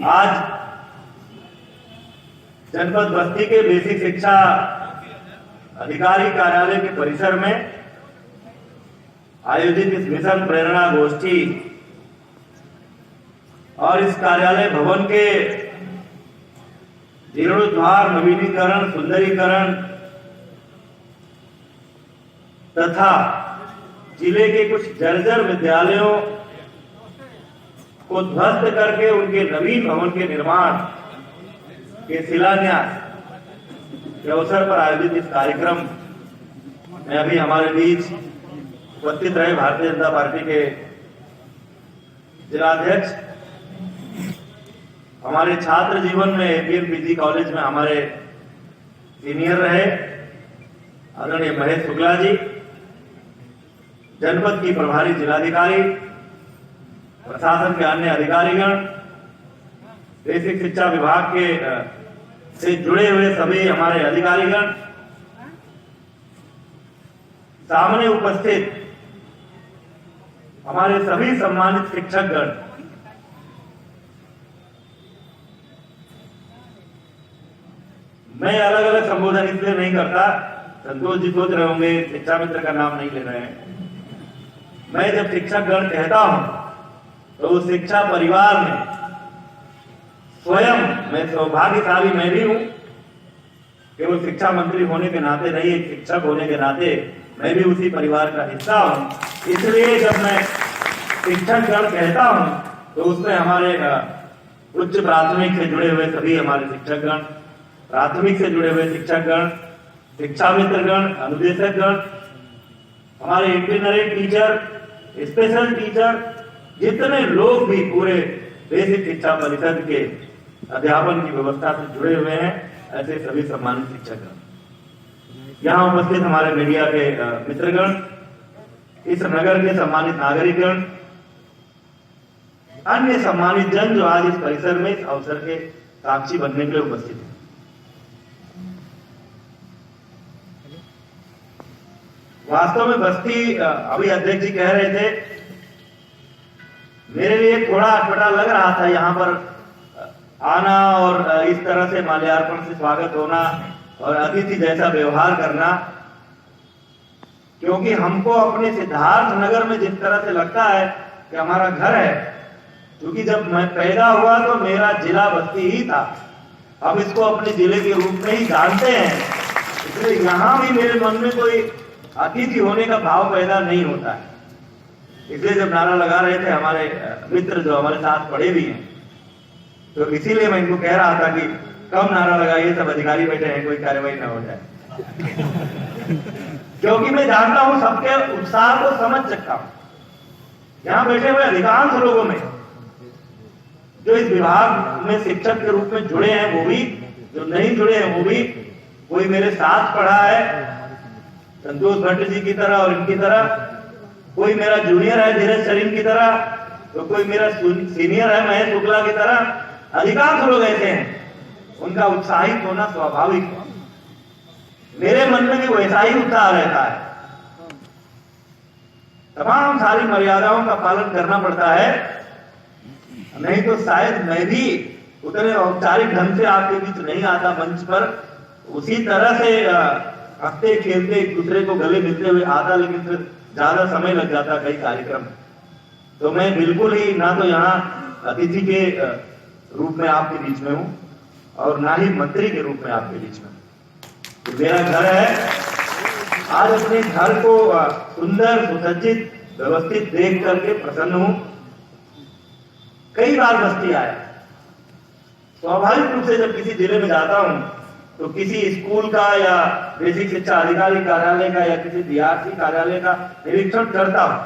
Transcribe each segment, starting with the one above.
आज जनपद बस्ती के बेसिक शिक्षा अधिकारी कार्यालय के परिसर में आयोजित इस मिशन प्रेरणा गोष्ठी और इस कार्यालय भवन के जीर्णोद्धार, नवीनीकरण, सुंदरीकरण तथा जिले के कुछ जर्जर विद्यालयों को ध्वस्त करके उनके नवीन भवन के निर्माण के शिलान्यास के अवसर पर आयोजित इस कार्यक्रम में अभी हमारे बीच उपस्थित रहे भारतीय जनता पार्टी के जिलाध्यक्ष, हमारे छात्र जीवन में एपीएम पीजी कॉलेज में हमारे सीनियर रहे आदरणीय महेश शुक्ला जी, जनपद की प्रभारी जिलाधिकारी, प्रशासन के अन्य अधिकारीगण, बेसिक शिक्षा विभाग के से जुड़े हुए सभी हमारे अधिकारीगण, सामने उपस्थित हमारे सभी सम्मानित शिक्षकगण, मैं अलग अलग संबोधन इसलिए नहीं करता, संतोष जी सोच रहे होंगे शिक्षा मित्र का नाम नहीं ले रहे हैं। मैं जब शिक्षकगण कहता हूं तो उस शिक्षा परिवार में स्वयं मैं सौभाग्यशाली मैं भी हूं, केवल शिक्षा मंत्री होने के नाते नहीं, एक शिक्षक होने के नाते मैं भी उसी परिवार का हिस्सा हूं। इसलिए जब मैं शिक्षकगण कहता हूं तो उसमें हमारे उच्च प्राथमिक से जुड़े हुए सभी हमारे शिक्षकगण, प्राथमिक से जुड़े हुए शिक्षकगण, शिक्षा मित्रगण, अनुदेशकगण, हमारे इंटरनल टीचर, स्पेशल टीचर, जितने लोग भी पूरे बेसिक शिक्षा परिषद के अध्यापन की व्यवस्था से जुड़े हुए हैं, ऐसे सभी सम्मानित शिक्षकगण, यहाँ उपस्थित हमारे मीडिया के मित्रगण, इस नगर के सम्मानित नागरिकगण, अन्य सम्मानित जन जो आज इस परिसर में इस अवसर के साक्षी बनने के लिए उपस्थित हैं। वास्तव में बस्ती, अभी अध्यक्ष जी कह रहे थे, मेरे लिए थोड़ा अटपटा लग रहा था यहाँ पर आना और इस तरह से माल्यार्पण से स्वागत होना और अतिथि जैसा व्यवहार करना, क्योंकि हमको अपने सिद्धार्थ नगर में जिस तरह से लगता है कि हमारा घर है, क्योंकि जब मैं पैदा हुआ तो मेरा जिला बस्ती ही था, हम इसको अपने जिले के रूप में ही जानते हैं, इसलिए यहाँ भी मेरे मन में कोई अतिथि होने का भाव पैदा नहीं होता है। इसलिए जब नारा लगा रहे थे हमारे मित्र जो हमारे साथ पढ़े भी हैं, तो इसीलिए मैं इनको कह रहा था कि कम नारा लगाइए, सब अधिकारी बैठे हैं, कोई कार्रवाई ना हो जाए क्योंकि मैं जानता हूं, सबके उत्साह को समझ सकता हूं। यहां बैठे हुए अधिकांश लोगों में जो इस विभाग में शिक्षक के रूप में जुड़े हैं, वो भी, जो नहीं जुड़े हैं वो भी, कोई मेरे साथ पढ़ा है संतोष भट्ट जी की तरह और इनकी तरह, कोई मेरा जूनियर है धीरज सरीन की तरह, तो कोई मेरा सीनियर है महेश शुक्ला की तरह, अधिकांश लोग ऐसे हैं, उनका उत्साहित होना स्वाभाविक है। मेरे मन में भी वैसा ही उत्साह रहता है। तमाम सारी मर्यादाओं का पालन करना पड़ता है, नहीं तो शायद मैं भी उतने औपचारिक ढंग से आपके बीच नहीं आता मंच पर, उसी तरह से हंसते खेलते एक दूसरे को गले मिलते हुए आता, लेकिन फिर ज्यादा समय लग जाता कई कार्यक्रम। तो मैं बिल्कुल ही ना तो यहाँ अतिथि के रूप में आपके बीच में हूँ और ना ही मंत्री के रूप में आपके बीच में। तो मेरा घर है, आज अपने घर को सुंदर, सुसज्जित, व्यवस्थित देख करके प्रसन्न हूँ। कई बार बस्ती आया, स्वाभाविक रूप से जब किसी जिले में जाता हूँ तो किसी स्कूल का या बेसिक शिक्षा अधिकारी कार्यालय का या किसी डीआरसी कार्यालय का निरीक्षण करता हूं,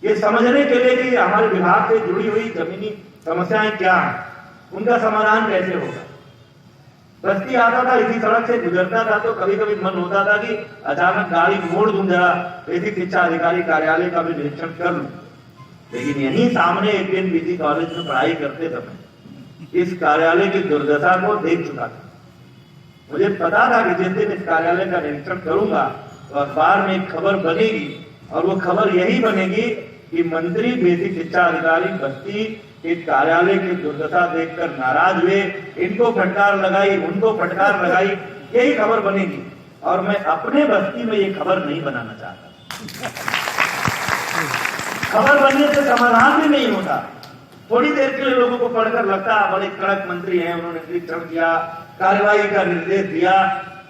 ये समझने के लिए कि हमारे विभाग से जुड़ी हुई जमीनी समस्याएं क्या हैं, उनका समाधान कैसे होगा। बस्ती आता था, इसी सड़क से गुजरता था तो कभी कभी मन होता था कि अचानक गाड़ी मोड़ दूं, जरा बेसिक शिक्षा अधिकारी कार्यालय का भी निरीक्षण कर लूं, लेकिन यहीं सामने एपीएम पीजी कॉलेज में पढ़ाई करते समय इस कार्यालय की दुर्दशा को देख चुका था। मुझे पता था कि जिस दिन इस कार्यालय का निरीक्षण करूंगा तो अखबार में एक खबर बनेगी, और वो खबर यही बनेगी कि मंत्री बेसिक शिक्षा अधिकारी बस्ती इस कार्यालय की दुर्दशा देखकर नाराज हुए, इनको फटकार लगाई, उनको फटकार लगाई, यही खबर बनेगी। और मैं अपने बस्ती में ये खबर नहीं बनाना चाहता। खबर बनने से समाधान भी नहीं होता। थोड़ी देर के लिए लोगों को पढ़कर लगता है बड़े कड़क मंत्री हैं, उन्होंने निरीक्षण किया, कार्रवाई का निर्देश दिया,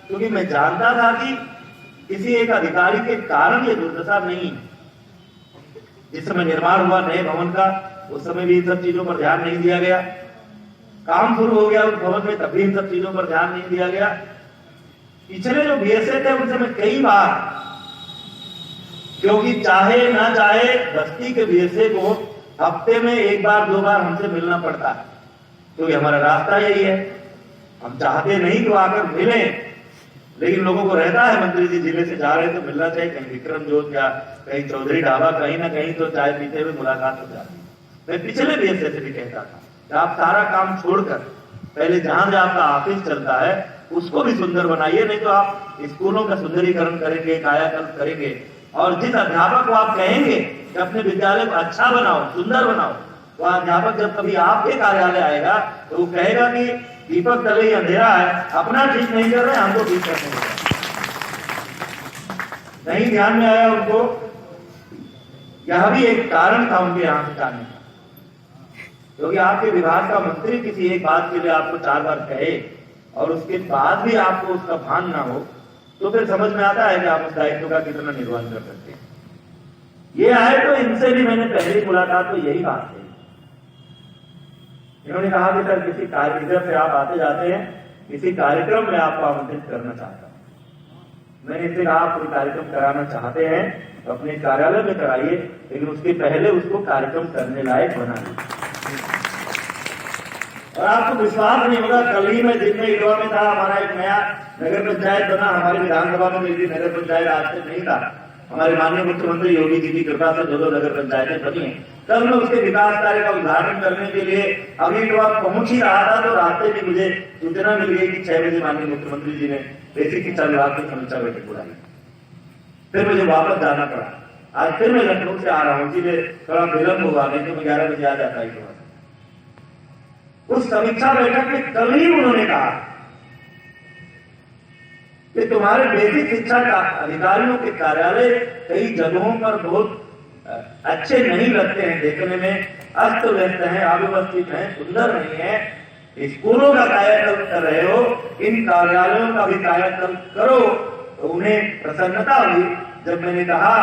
क्योंकि मैं जानता था कि किसी एक अधिकारी के कारण ये दुर्दशा नहीं। जिस समय निर्माण हुआ नए भवन का, उस समय भी इन सब चीजों पर ध्यान नहीं दिया गया। काम शुरू हो गया उस भवन में, तब भी इन सब चीजों पर ध्यान नहीं दिया गया। पिछले जो बीएसए थे उनसे मैं कई बार, क्योंकि चाहे ना चाहे बस्ती के बीएसए को हफ्ते में एक बार दो बार हमसे मिलना पड़ता है, क्योंकि हमारा रास्ता यही है। हम चाहते नहीं तो आकर मिलें, लेकिन लोगों को रहता है मंत्री जी जिले से जा रहे तो मिलना चाहिए, कहीं विक्रम जोत या कहीं चौधरी ढाबा, कहीं ना कहीं तो चाय पीते हुए मुलाकात हो जाती। मैं पिछले बीएसए से भी कहता था कि आप सारा काम छोड़कर पहले जहां जहां आपका ऑफिस चलता है उसको भी सुंदर बनाइए, नहीं तो आप स्कूलों का सुंदरीकरण करेंगे, कायाकल्प करेंगे, और जिस अध्यापक को आप कहेंगे कि अपने विद्यालय को अच्छा बनाओ, सुंदर बनाओ, तो अध्यापक जब कभी आपके कार्यालय आएगा तो वो कहेगा कि दीपक तले ही अंधेरा है, अपना ठीक नहीं कर रहे, हमको ठीक करने नहीं ध्यान में आया उनको। यह भी एक कारण था उनके यहां से जाने का, क्योंकि आपके विभाग का मंत्री किसी एक बात के लिए आपको 4 बार कहे और उसके बाद भी आपको उसका भान ना हो, तो फिर समझ में आता है कि आप उस दायित्व का कितना निर्वहन कर सकते हैं। ये आए तो इनसे भी मैंने पहली मुलाकात तो यही बात कही। इन्होंने कहा कि सर किसी कार्य से आप आते जाते हैं, किसी कार्यक्रम में आपको आमंत्रित करना चाहता हूं। मैंने इनसे कहा आप कोई कार्यक्रम कराना चाहते हैं तो अपने कार्यालय में कराइए, लेकिन उसके पहले उसको कार्यक्रम करने लायक बनाइए। और आपको विश्वास नहीं होगा, कल ही मैं दिन में इटवा में था, हमारा एक नया नगर पंचायत बना, हमारी विधानसभा में मेरी नगर पंचायत आज से नहीं था, हमारे माननीय मुख्यमंत्री योगी जी की कृपा से 2 नगर पंचायतें बनी हैं। कल मैं उसके विकास कार्य का उद्घाटन करने के लिए अभी इटवा पहुंच ही रहा था, तो रास्ते में मुझे सूचना मिल गई कि 6 बजे माननीय मुख्यमंत्री जी ने बेसिक शिक्षा विभाग की समीक्षा बैठक बुलाई। फिर मुझे वापस जाना पड़ा। आज फिर मैं लखनऊ से आ रहा हूँ, इसलिए थोड़ा विलंब हुआ, नहीं तो मैं 11 बजे आ जाता इटवा। उस समीक्षा बैठक में कल ही उन्होंने कहा कि तुम्हारे बेसिक शिक्षा का अधिकारियों के कार्यालय कई जगहों पर बहुत अच्छे नहीं लगते हैं, देखने में अस्त व्यस्त हैं, अव्यवस्थित हैं, सुंदर नहीं है। स्कूलों का कायाकल्प कर रहे हो, इन कार्यालयों का भी कायाकल्प करो। तो उन्हें प्रसन्नता हुई जब मैंने कहा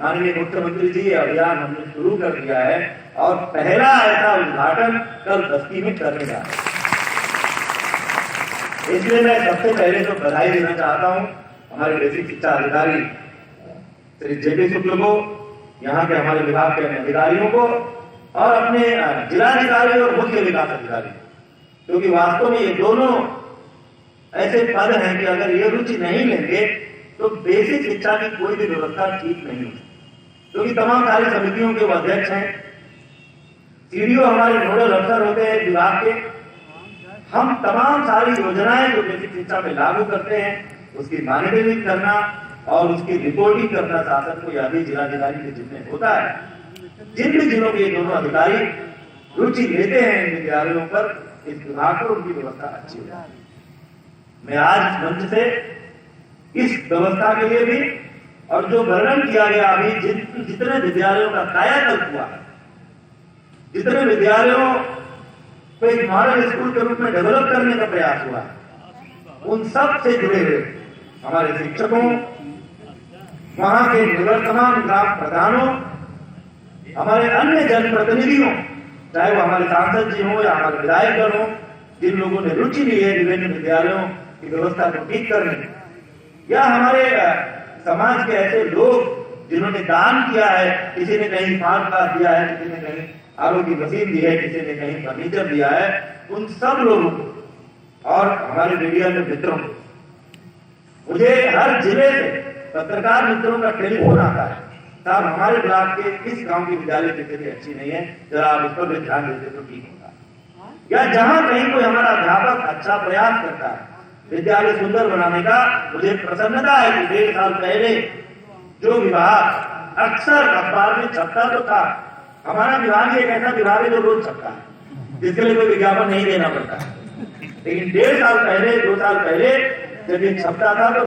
माननीय मुख्यमंत्री जी अभियान हमने शुरू कर दिया है और पहला ऐसा उद्घाटन कल बस्ती में करने जा रहे हैं। इसलिए मैं सबसे पहले तो बधाई देना चाहता हूं हमारे बेसिक शिक्षा अधिकारी श्री जेपी शुक्ल को, यहाँ के हमारे विभाग के अधिकारियों को और अपने जिलाधिकारी और मुख्य विकास अधिकारी, क्योंकि वास्तव में ये दोनों ऐसे पद हैं कि अगर ये रुचि नहीं लेंगे तो बेसिक शिक्षा की कोई भी व्यवस्था ठीक नहीं होती। क्योंकि तमाम सारी समितियों के अध्यक्ष हैं, सीडीओ हमारे नोडल अफसर होते हैं विभाग के, हम तमाम सारी योजनाएं जो बेसिक शिक्षा में लागू करते हैं उसकी मॉनिटरिंग करना और उसकी रिपोर्टिंग करना शासन को, यह भी जिलाधिकारी के जिम्मे होता है। जिन भी जिलों के दोनों अधिकारी रुचि लेते हैं इन विद्यालयों पर, इस विभाग पर उनकी व्यवस्था अच्छी हो जाती है। मैं आज मंच से इस व्यवस्था के लिए भी और जो वर्णन किया गया अभी, जितने विद्यालयों का कायाकल्प हुआ, जितने विद्यालयों को एक मॉडल स्कूल के रूप में डेवलप करने का प्रयास हुआ, उन सब से जुड़े हुए हमारे शिक्षकों, वहां के निवर्तमान ग्राम प्रधानों, हमारे अन्य जनप्रतिनिधियों, चाहे वो हमारे सांसद जी हो या हमारे विधायकगण हो, जिन लोगों ने रुचि ली है विभिन्न विद्यालयों की व्यवस्था को ठीक करने, या हमारे समाज के ऐसे लोग जिन्होंने दान किया है, किसी ने कहीं स्मार्ट क्लास दिया है, किसी ने कहीं आलू की मशीन दी है, किसी ने कहीं फर्नीचर दिया है, उन सब लोगों को और हमारे मीडिया के मित्रों को, मुझे हर जिले से पत्रकार मित्रों का टेलीफोन आता है, साहब हमारे ब्लॉक के इस गांव की विद्यालय की स्थिति अच्छी नहीं है, जरा आप इस पर भी ध्यान देते तो ठीक होगा। या जहां कहीं कोई हमारा अध्यापक अच्छा प्रयास करता है विद्यालय सुंदर बनाने का, मुझे प्रसन्नता है कि 1.5 साल पहले जो विभाग अक्सर अखबार में छपता तो था हमारा विभाग एक ऐसा विभाग है जो रोज छपता है, जिसके लिए कोई विज्ञापन नहीं देना पड़ता। लेकिन 1.5 साल पहले 2 साल पहले जब ये छपता था तो